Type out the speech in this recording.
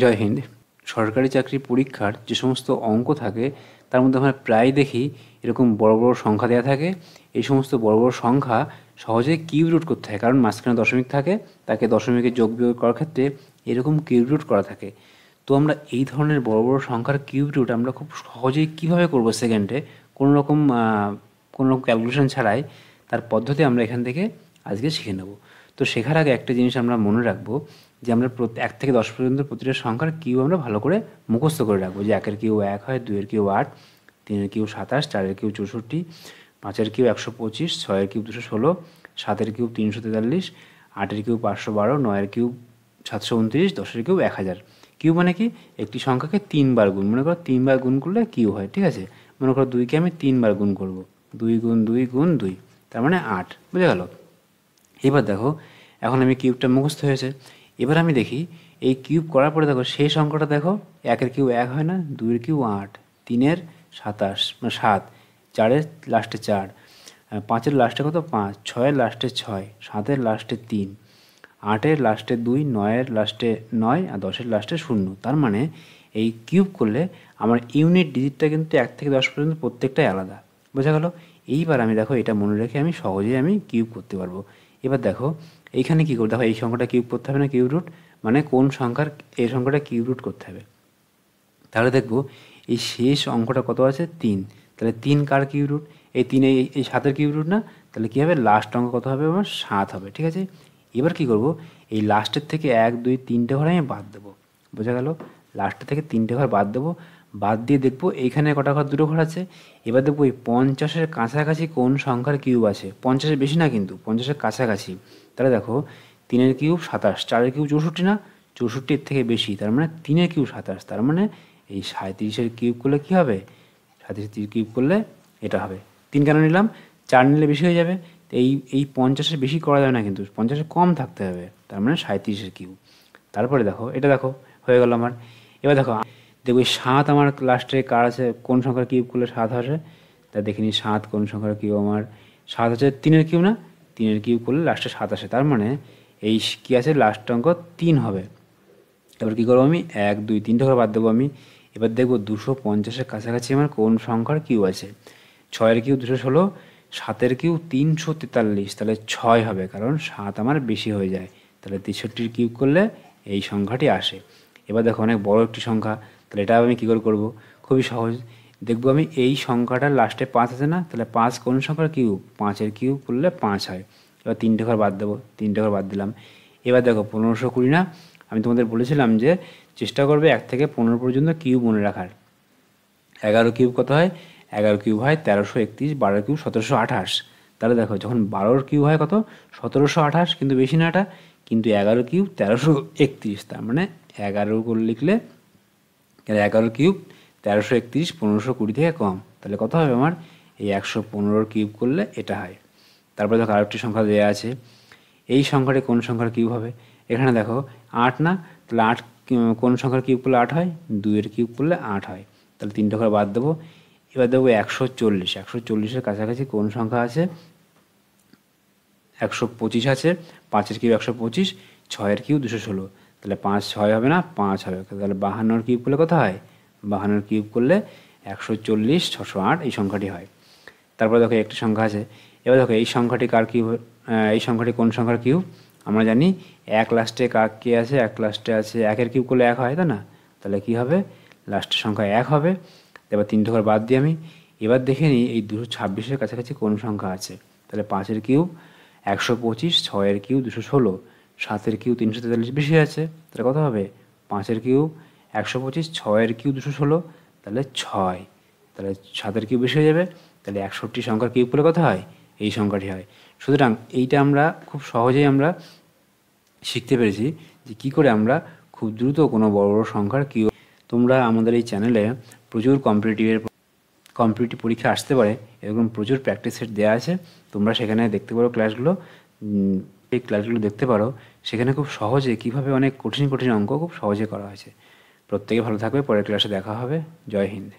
জয় হিন্দ। সরকারি চাকরির পরীক্ষার যে সমস্ত অঙ্ক থাকে তার মধ্যে আমরা প্রায় দেখি এরকম বড় বড় সংখ্যা দেওয়া থাকে। এই সমস্ত বড় বড় সংখ্যা সহজে কিউব রুট করতে হয়, কারণ মাঝখানে দশমিক থাকে, তাকে দশমিকের যোগ বিয়োগ করার ক্ষেত্রে এরকম কিউব রুট করা থাকে। তো আমরা এই ধরনের বড় বড় সংখ্যার কিউব রুট আমরা খুব সহজেই কীভাবে করব সেকেন্ডে, কোনো রকম ক্যালকুলেশন ছাড়াই তার পদ্ধতি আমরা এখান থেকে আজকে শিখে নেব। তো শেখার আগে একটা জিনিস আমরা মনে রাখবো যে আমরা 1 থেকে 10 পর্যন্ত প্রতিটা সংখ্যার কিউব আমরা ভালো করে মুখস্থ করে রাখবো, যে 1-এর কিউব 1 হয়, 2-এর কিউব 8, 3-এর কিউব 27, 4-এর কিউব 64, 5-এর কিউব 125, 6-এর কিউব 216, 7-এর কিউব 343, 8-এর কিউব 512, 9-এর কিউব 729, 10-এর কিউব 1000। কিউব মানে কি? একটি সংখ্যাকে 3 বার গুণ, মনে করো 3 বার গুণ করলে কিউব হয়, ঠিক আছে? মনে করো 2-কে আমি 3 বার গুণ করব, 2 গুণ 2 গুণ 2, তার মানে 8, বুঝে গেল? এবার দেখো, এখন আমি কিউবটা মুখস্থ হয়েছে। এবার আমি দেখি এই কিউব করার পরে দেখো সেই সংখ্যাটা দেখো, 1-এর কিউব 1 হয় না, 2-এর কিউব 8, 3-এর 27 মানে 7, 4-এর লাস্টে 4, 5-এর লাস্টে কত 5, 6-এর লাস্টে 6, 7-এর লাস্টে 3, 8-এর লাস্টে 2, 9-এর লাস্টে 9 আর 10-এর লাস্টে 0। তার মানে এই কিউব করলে আমার ইউনিট ডিজিটটা কিন্তু 1 থেকে 10 পর্যন্ত প্রত্যেকটাই আলাদা, বোঝা গেল? এইবার আমি দেখো এটা মনে রেখে আমি সহজেই আমি কিউব করতে পারবো। এবার দেখো এইখানে কী করতে হবে, এই সংখ্যাটা কিউব করতে হবে না, কিউব রুট মানে কোন সংখ্যার এই সংখ্যাটা কিউব রুট করতে হবে। তাহলে দেখবো এই শেষ অঙ্কটা কত আছে 3, তাহলে 3 কার কিউব রুট? এই 3 এই 7-এর কিউব রুট না, তাহলে কী হবে লাস্ট অঙ্ক কত হবে আমার 7 হবে, ঠিক আছে? এবার কি করব, এই লাস্টের থেকে 1, 2, 3টে ঘর আমি বাদ দেবো, বোঝা গেল? লাস্টের থেকে 3টে ঘর বাদ দেবো, বাদ দিয়ে দেখবো এইখানে কটা ঘর, 2টো ঘর আছে। এবার দেখবো এই 50-এর কাছাকাছি কোন সংখ্যার কিউব আছে, 50-এর বেশি না কিন্তু 50-এর কাছাকাছি। তাহলে দেখো 3-এর কিউব 27, 4-এর কিউব 64 না, 64-এর থেকে বেশি, তার মানে 3-এর কিউব 27, তার মানে এই 37-এর কিউব করলে কী হবে, 37-এর কিউব করলে এটা হবে। 3 কেন নিলাম, 4 নিলে বেশি হয়ে যাবে। এই 50-এর বেশি করা যাবে না, কিন্তু 50-এর কম থাকতে হবে, তার মানে 37-এর কিউব। তারপরে দেখো এটা দেখো হয়ে গেল আমার। এবার দেখো দেখো 7 আমার লাস্টে কার আছে, কোন সংখ্যার কিউব করলে 7 আসে, তা দেখিনি 7 কোন সংখ্যার কিউব আমার 7 হচ্ছে 3-এর কিউব না, 3-এর কিউব করলে লাস্টে 7 আসে, তার মানে এই কী আছে লাস্ট অঙ্ক 3 হবে। এবার কী করবো আমি 1, 2, 3টে ঘর বাদ দেবো আমি। এবার দেখবো 250-এর কাছাকাছি আমার কোন সংখ্যার কিউব আছে, 6-এর কিউব 216, 7-এর কিউব 343, তাহলে 6 হবে, কারণ 7 আমার বেশি হয়ে যায়, তাহলে 63-এর কিউব করলে এই সংখ্যাটি আসে। এবার দেখো অনেক বড় একটি সংখ্যা, তাহলে এটা আমি কী করে করবো, খুবই সহজ। দেখবো আমি এই সংখ্যাটার লাস্টে 5 আছে না, তাহলে 5 কোন সংখ্যার কিউব, 5-এর কিউব করলে 5 হয়। এবার 3টে ঘর বাদ দেবো, 3টে ঘর বাদ দিলাম। এবার দেখো 1520 না, আমি তোমাদের বলেছিলাম যে চেষ্টা করবে 1 থেকে 15 পর্যন্ত কিউব মনে রাখার। 11 কিউব কত হয়, 11 কিউব হয় 1331, 12 কিউব 1728। তাহলে দেখো যখন 12 কিউব হয় কত 1728, কিন্তু বেশি না এটা, কিন্তু 11 কিউব 1331, তার মানে 11 করে লিখলে 11 কিউব 1331, 1520 থেকে কম, তাহলে কত হবে আমার এই 115 কিউব করলে এটা হয়। তারপরে দেখো আরেকটি সংখ্যা দেওয়া আছে, এই সংখ্যাটি কোন সংখ্যার কিউব হবে, এখানে দেখো 8 না, তাহলে 8 কোন সংখ্যার কিউব করলে 8 হয়, 2-এর কিউব করলে 8 হয়, তাহলে 3টে ঘর বাদ দেবো। এবার দেখবো 140, 140-এর কাছাকাছি কোন সংখ্যা আছে, 125 আছে, 5-এর কিউব 125, 6-এর কিউব 216, তাহলে 5 6 হবে না, 5 হবে, তাহলে 52-এর কিউব করলে কত হয়, 52-এর কিউব করলে 140, 608 এই সংখ্যাটি হয়। তারপরে দেখো একটি সংখ্যা আছে, এবার দেখো এই সংখ্যাটি কার কিউব, এই সংখ্যাটি কোন সংখ্যার কিউব, আমরা জানি 1 লাস্টে কার কে আছে, 1 লাস্টে আছে, 1-এর কিউব করলে 1 হয়, তাই না? তাহলে কী হবে, লাস্টের সংখ্যা 1 হবে। এবার 3টে ঘর বাদ দিই আমি। এবার দেখে নিই এই 226-এর কাছাকাছি কোন সংখ্যা আছে, তাহলে 5-এর কিউব 125, 6-এর কিউব 216, 7-এর কিউব 343 বেশি আছে, তাহলে কত হবে 5-এর কিউব 125, 6-এর কিউব 216, তাহলে 6, তাহলে 7-এর কিউব বেশি হয়ে যাবে, তাহলে 61 সংখ্যার কিউব করলে কত হয়, এই সংখ্যাটি হয়। সুতরাং এইটা আমরা খুব সহজেই আমরা শিখতে পেরেছি যে কী করে আমরা খুব দ্রুত কোনো বড় বড় সংখ্যার কিউব। তোমরা আমাদের এই চ্যানেলে প্রচুর কম্পিটিটিভ পরীক্ষা আসতে পারে, এরকম প্রচুর প্র্যাকটিস সেট দেওয়া আছে, তোমরা সেখানে দেখতে পারো ক্লাসগুলো, এই ক্লাসগুলো দেখতে পারো, সেখানে খুব সহজে কীভাবে অনেক কঠিন কঠিন অঙ্ক খুব সহজে করা হয়েছে। প্রত্যেকে ভালো থাকবে, পরের ক্লাসে দেখা হবে। জয় হিন্দ।